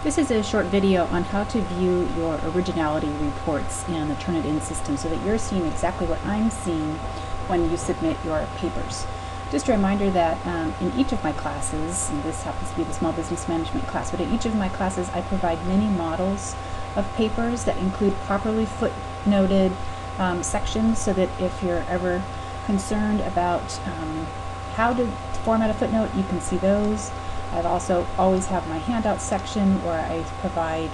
This is a short video on how to view your Originality reports in the TurnItIn system so that you're seeing exactly what I'm seeing when you submit your papers. Just a reminder that in each of my classes, and this happens to be the Small Business Management class, but in each of my classes I provide many models of papers that include properly footnoted sections so that if you're ever concerned about how to format a footnote, you can see those. I've also always have my handout section where I provide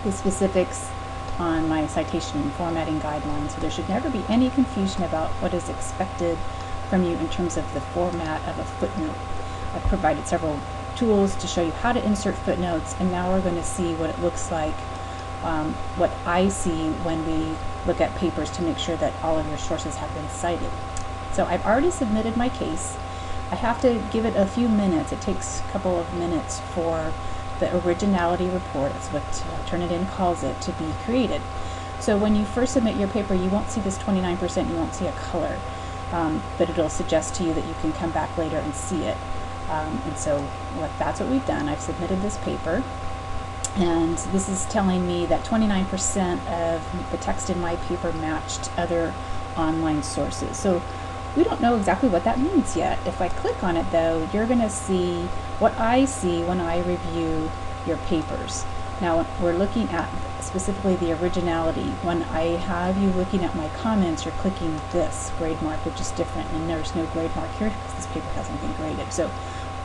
the specifics on my citation and formatting guidelines, so there should never be any confusion about what is expected from you in terms of the format of a footnote. I've provided several tools to show you how to insert footnotes, and now we're going to see what it looks like, what I see when we look at papers to make sure that all of your sources have been cited. So I've already submitted my case. I have to give it a few minutes. It takes a couple of minutes for the Originality report, that's what TurnItIn calls it, to be created. So when you first submit your paper, you won't see this 29%, you won't see a color, but it'll suggest to you that you can come back later and see it. And so that's what we've done. I've submitted this paper, and this is telling me that 29% of the text in my paper matched other online sources. So we don't know exactly what that means yet. If I click on it though, you're going to see what I see when I review your papers. Now we're looking at specifically the Originality. When I have you looking at my comments, you're clicking this grade mark, which is different, and there's no grade mark here because this paper hasn't been graded. So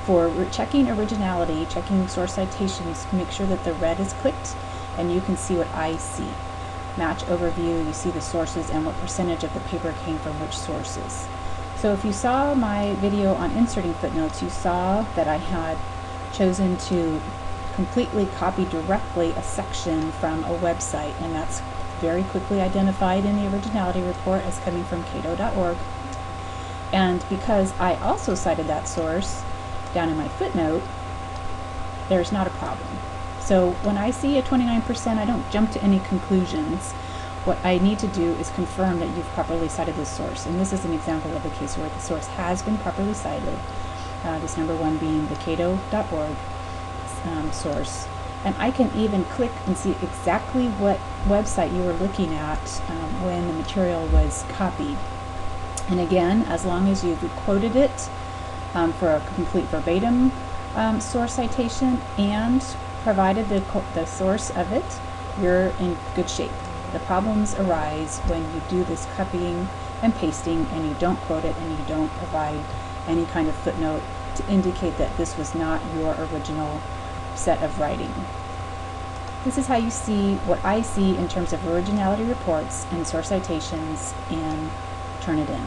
for checking Originality, checking source citations, make sure that the red is clicked and you can see what I see. Match overview, you see the sources and what percentage of the paper came from which sources. So if you saw my video on inserting footnotes, you saw that I had chosen to completely copy directly a section from a website, and that's very quickly identified in the Originality report as coming from cato.org. And because I also cited that source down in my footnote, there's not a problem. So when I see a 29%, I don't jump to any conclusions. What I need to do is confirm that you've properly cited this source. And this is an example of a case where the source has been properly cited, this number one being the cato.org source. And I can even click and see exactly what website you were looking at when the material was copied. And again, as long as you've quoted it for a complete verbatim source citation and provided the source of it, you're in good shape. The problems arise when you do this copying and pasting and you don't quote it and you don't provide any kind of footnote to indicate that this was not your original set of writing. This is how you see what I see in terms of Originality reports and source citations in TurnItIn.